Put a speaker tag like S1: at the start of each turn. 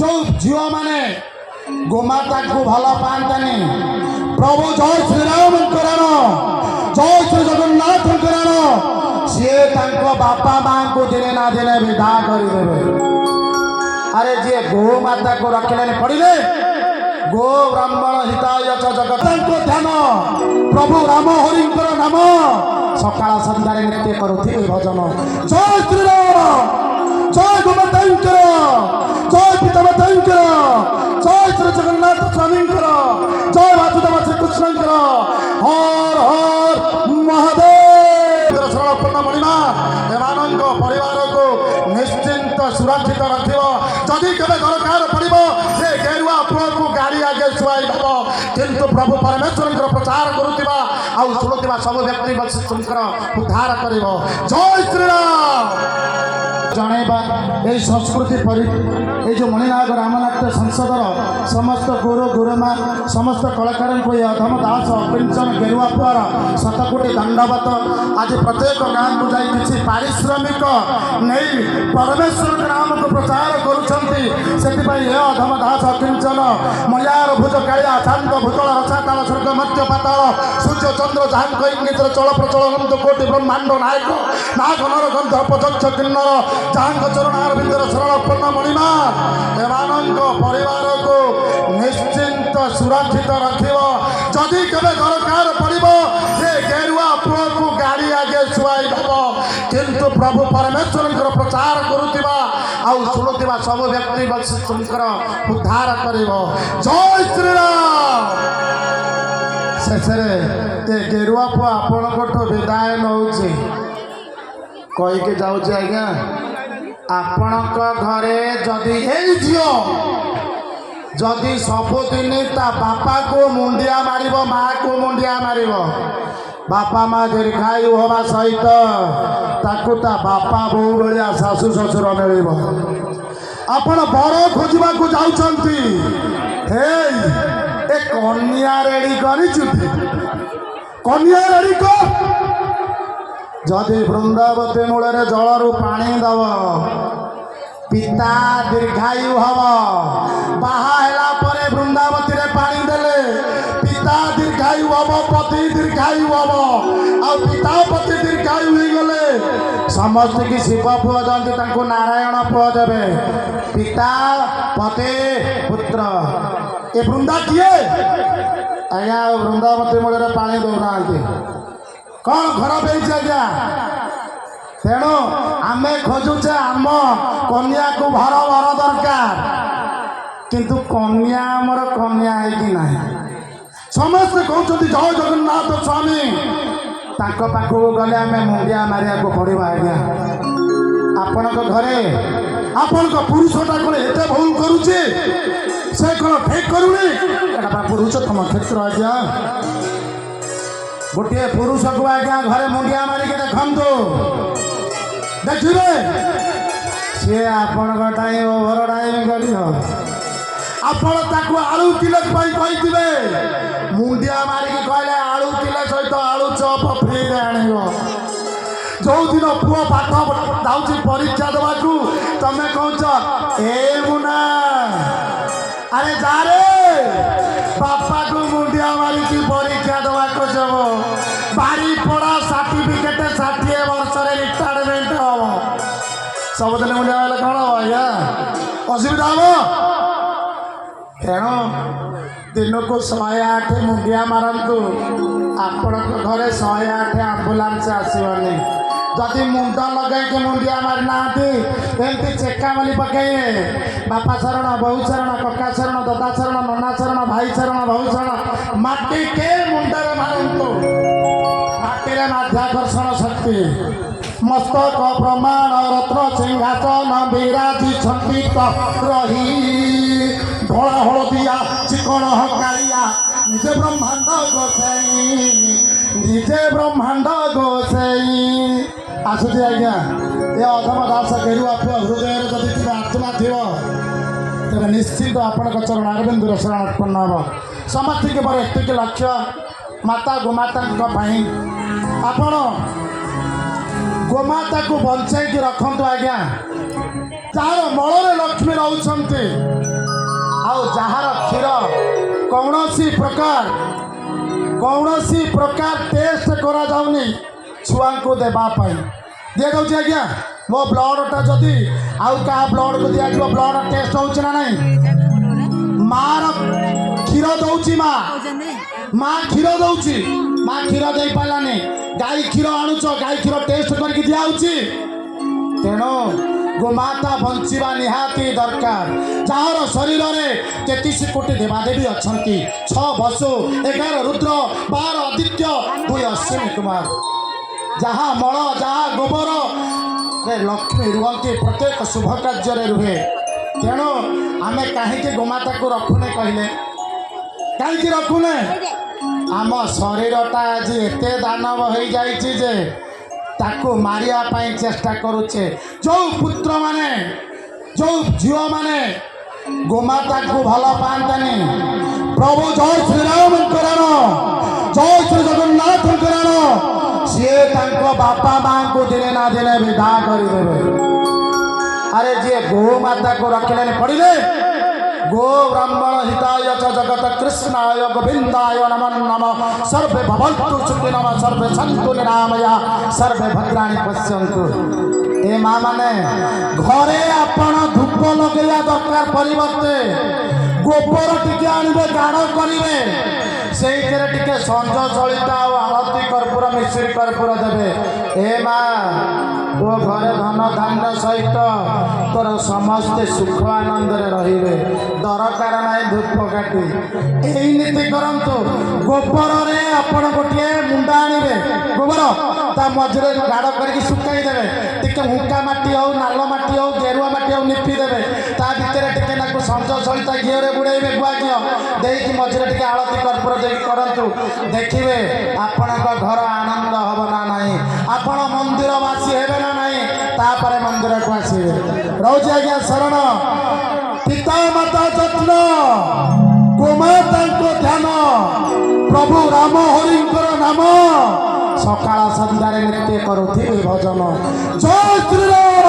S1: जो झील मैंने गोमाता को भल पानी प्रभु जय श्रीराम जय श्री जगन्नाथ सी बापा माँ को दिने ना दिने विदा करदे। अरे जी गोमाता को रखिले पड़े गो ब्राह्मण हिताय जगत ध्यान प्रभु राम हरि नाम सकाल सन्धार नृत्य करुवे भजन जय श्रीराम जय गोमाता जय पितामाता जय श्री जगन्नाथ स्वामी जय वासुदेव श्रीकृष्ण हर हर महादेव शरणपन्न मणिमा एमान परिवार को निश्चिंत सुरक्षित रखी केवे दरकार पड़ो से गेरुआ पुआ को गाड़ी आगे शुआई किंतु प्रभु परमेश्वर प्रचार करुवा आउ शुणुवा सब व्यक्ति उद्धार कर जय श्रीराम जनइबा यही संस्कृति ये जो मणिनाग रामनाट्य संसदर समस्त गुरु गुरुमा समस्त कलाकार को ये अधम दास अपिंचन गेरुआ पुआर शतकोटी दंडवत आज प्रत्येक गाँव को जाई किसी पारिश्रमिक नहीं परमेश्वर नाम को प्रचार करुँच अधम दास अकिंचन मयार भुज कालिया शांत भूतल रसाताल स्वर्ग मध्य पाताल सूर्य चंद्र जहाँ इंगित चल प्रचल अनंत कोटि ब्रह्मांड नायक नाग नर गंध पदक्ष किन्नर जहाँ चरण बिंदर शरणपन्न मणिमा एमान परिवार को निश्चिंत सुरक्षित रखी केवे दरकार पड़ो से गेरुआ पुआ को गाड़ी आगे शुआई किंतु प्रभु परमेश्वर प्रचार करुवा आउ शुणुवा सब व्यक्ति उद्धार कर जय श्रीराम। शेष गेरुआ पुआ आपण विदाय नौ कहीकि जाऊँ आज्ञा आपण घरे जदि झील जदि सबुदिन ता बापा को मुंडिया मार माँ को मुंडिया मार बापा माँ दीर्घायु हवा सहित ताकू ता बापा बोऊ भाया शाशु शशुर मिल आपण बर खोजा को जाऊँगी ए कन्या रेडी कर कन्या रेडी कर जदि वृंदावती मूल जलू पानी दब पिता दीर्घायु हम बाहा वृंदावती पानी देले पिता दीर्घायु हम पति दीर्घायु हम आ पिता पति दीर्घायु हो गले समस्त की शिव पुआ दिखती नारायण पुआ देवे पिता पति पुत्र ये वृंदा किए आज्ञा वृंदावती मूल पानी दौना कौन खराब है तेणु आम खोजुचे आम कन्या को भर वर दरकार किंतु कन्या आमर कन्या है समस्ते कहते जय जगन्नाथ स्वामी पाखक गले आम मुंडिया मारिया को पड़ा आज्ञा आपण घरे आपण पुरुषटा कौन एत भूल करुचे से कौन ठीक करूनी पुरुषोत्तम क्षेत्र आज्ञा गोटे पुरुष को आज्ञा घरे मुंडिया मारिक देखु देखिए सी आपण टाइम ओभर टाइम कर आलू किलो कही मुंडिया मारिक कहले आलू किलो सहित आलू चप फ्री आण जो दिन पुओ पाठ जाऊँगी परीक्षा देवा तमें कौच ए मुना अरे जा रे बापा को मुंडिया मारिक परीक्षा देवा जब बारी पड़ा सर्टिफिकेट 60 वर्ष रिटायरमेंट हम सबुदिन मुंडिया मारे कौन हम आज्ञा असुविधा हम तेणु दिन को 108 मुंडिया मारतु आपण घरे 108 आंबुलांस आसवानी जदि मुंड लगे मुंडिया मारी ना एमती चेका माली पकड़े बापा शरण बहु शरण कका शरण दादा शरण नना शरण भाई शरण भाऊ शरण माटी के मुंडे मारतु माटी माध्याकर्षण शक्ति मस्तक प्रमाण रत्न सिंहासन विराजी रही धड़ा हलदिया चिकन हकारिया निजे ब्रह्मांड गोसाई निजे ब्रह्मांड गोसाई आसुची आज्ञा ये अधम दास गेरुआ पुआ हृदय जदि आत्मा थी तेरे निश्चित आपण चरण अरविंद शरण हम समस्त के पर एतिक लक्ष्य माता गोमाता आपण गोमाता को बंचाई रखु आज्ञा ଯାହାର ମଳରେ ଲକ୍ଷ୍ମୀ ରହୁଛନ୍ତି ଆଉ ଯାହାର କ୍ଷୀର କୌଣସି ପ୍ରକାର ଟେଷ୍ଟ କରାଯାଉନି ଛୁଆଙ୍କୁ ଦେବା ପାଇଁ ଦିଆଯାଉଛି। ଆଜ୍ଞା ମୋ ବ୍ଲଡ଼ଟା ଯଦି ଆଉ କାହା ବ୍ଲଡ଼କୁ ଦିଆଯିବ ବ୍ଲଡ଼ ଟେଷ୍ଟ ହେଉଛି ନା ନାହିଁ? ମାର କ୍ଷୀର ଦଉଛି, ମା କ୍ଷୀର ଦଉଛି, ମା କ୍ଷୀର ଦେଇପାରିଲାନି, ଗାଈ କ୍ଷୀର ଆଣୁଛ, ଗାଈ କ୍ଷୀର ଟେଷ୍ଟ କରିକି ଦିଆହେଉଛି। ତେଣୁ ଗୋମାତା ବଞ୍ଚିବା ନିହାତି ଦରକାର। ଯାହାର ଶରୀରରେ 33 କୋଟି ଦେବାଦେବୀ ଅଛନ୍ତି, 6 ବସୁ, 11 ରୁଦ୍ର, 12 ଆଦିତ୍ୟ, 2 ଅଶ୍ୱିନୀ କୁମାର, ଯାହା ମଳ ଯାହା ଗୋବର ଲକ୍ଷ୍ମୀ ରୁହନ୍ତି, ପ୍ରତ୍ୟେକ ଶୁଭ କାର୍ଯ୍ୟରେ ରୁହେ। ତେଣୁ ଆମେ କାହିଁକି ଗୋମାତାକୁ ରଖୁନେ କହିଲେ? କାହିଁକି ରଖୁନେ? ଆମ ଶରୀରଟା ଆଜି ଏତେ ଦାନବ ହେଇଯାଇଛି ଯେ ତାକୁ ମାରିବା ପାଇଁ ଚେଷ୍ଟା କରୁଛେ। ଯେଉଁ ପୁତ୍ରମାନେ ଯେଉଁ ଝିଅମାନେ ଗୋମାତାକୁ ଭଲ ପାଆନ୍ତାନି, ପ୍ରଭୁ ଜୟ ଶ୍ରୀରାମଙ୍କର ଜୟ ଶ୍ରୀ ଜଗନ୍ନାଥଙ୍କର ସିଏ ତାଙ୍କ ବାପା ମାଙ୍କୁ ଦିନେ ନା ଦିନେ ବିଦା କରିଦେବେ। ଆରେ ଯିଏ ଗୋମାତାକୁ ରଖିଲେନି ପଡ଼ିଲେ गो ब्राह्मण हिताय च जगत कृष्णाय गोविंदाय नमो नमः सर्वे भवन्तु सुखिनः सर्वे सन्तु निरामया सर्वे भद्राणि पश्यन्तु। ए माँ माने घरे आपण धूप लगेया दरकार परिवर्ते गोबर टिके आनिबे गाढ़ करिवे ସେଇଥିରେ ଟିକେ ସଞ୍ଜ ସଳିତା ଆଉ ଆଳତି କର୍ପୂର ମିଶ୍ରି କର୍ପୂର ଦେବେ। ଏ ମା ତୋ ଘରେ ଧନ ଧାନ୍ୟ ସହିତ ତୋର ସମସ୍ତେ ସୁଖ ଆନନ୍ଦରେ ରହିବେ, ଦରକାର ନାହିଁ ଧୂପକାଠି। ଏଇ ନୀତି କରନ୍ତୁ। ଗୋବରରେ ଆପଣ ଗୋଟିଏ ମୁଣ୍ଡା ଆଣିବେ, ଗୋବର ତା ମଝିରେ ଗାଢ଼ କରିକି ଶୁଖାଇ ଦେବେ, ଟିକେ ହୁଙ୍କା ମାଟି ହଉ ନାଲ ମାଟି ହଉ ଗେରୁଆ ମାଟି ହଉ ନିପି ଦେବେ, ତା ଭିତରେ ଟିକେ ନାକୁ ସଞ୍ଜ ସଳିତା ଘିଅରେ ବୁଡ଼େଇବେ, ଗୁଆ ଘିଅ ଦେଇକି ମଝିରେ ଟିକେ ଆଳତି କର୍ପୂର ଦେଇକି କରନ୍ତୁ, ଦେଖିବେ ଆପଣଙ୍କ ଘର ଆନନ୍ଦ ହବ ନା ନାହିଁ, ଆପଣ ମନ୍ଦିରବାସୀ ହେବେ ନା ନାହିଁ, ତାପରେ ମନ୍ଦିରକୁ ଆସିବେ। ରହୁଛି ଆଜ୍ଞା ଶରଣ। ପିତା ମାତା ଯତ୍ନ, ଗୋମାତାଙ୍କ ଧ୍ୟାନ, ପ୍ରଭୁ ରାମ ହରିଙ୍କର ନାମ ସକାଳ ସନ୍ଧ୍ୟାରେ ନିତ୍ୟ କରୁଥିବେ ଭଜନ। ଜୟ ଶ୍ରୀରାମ।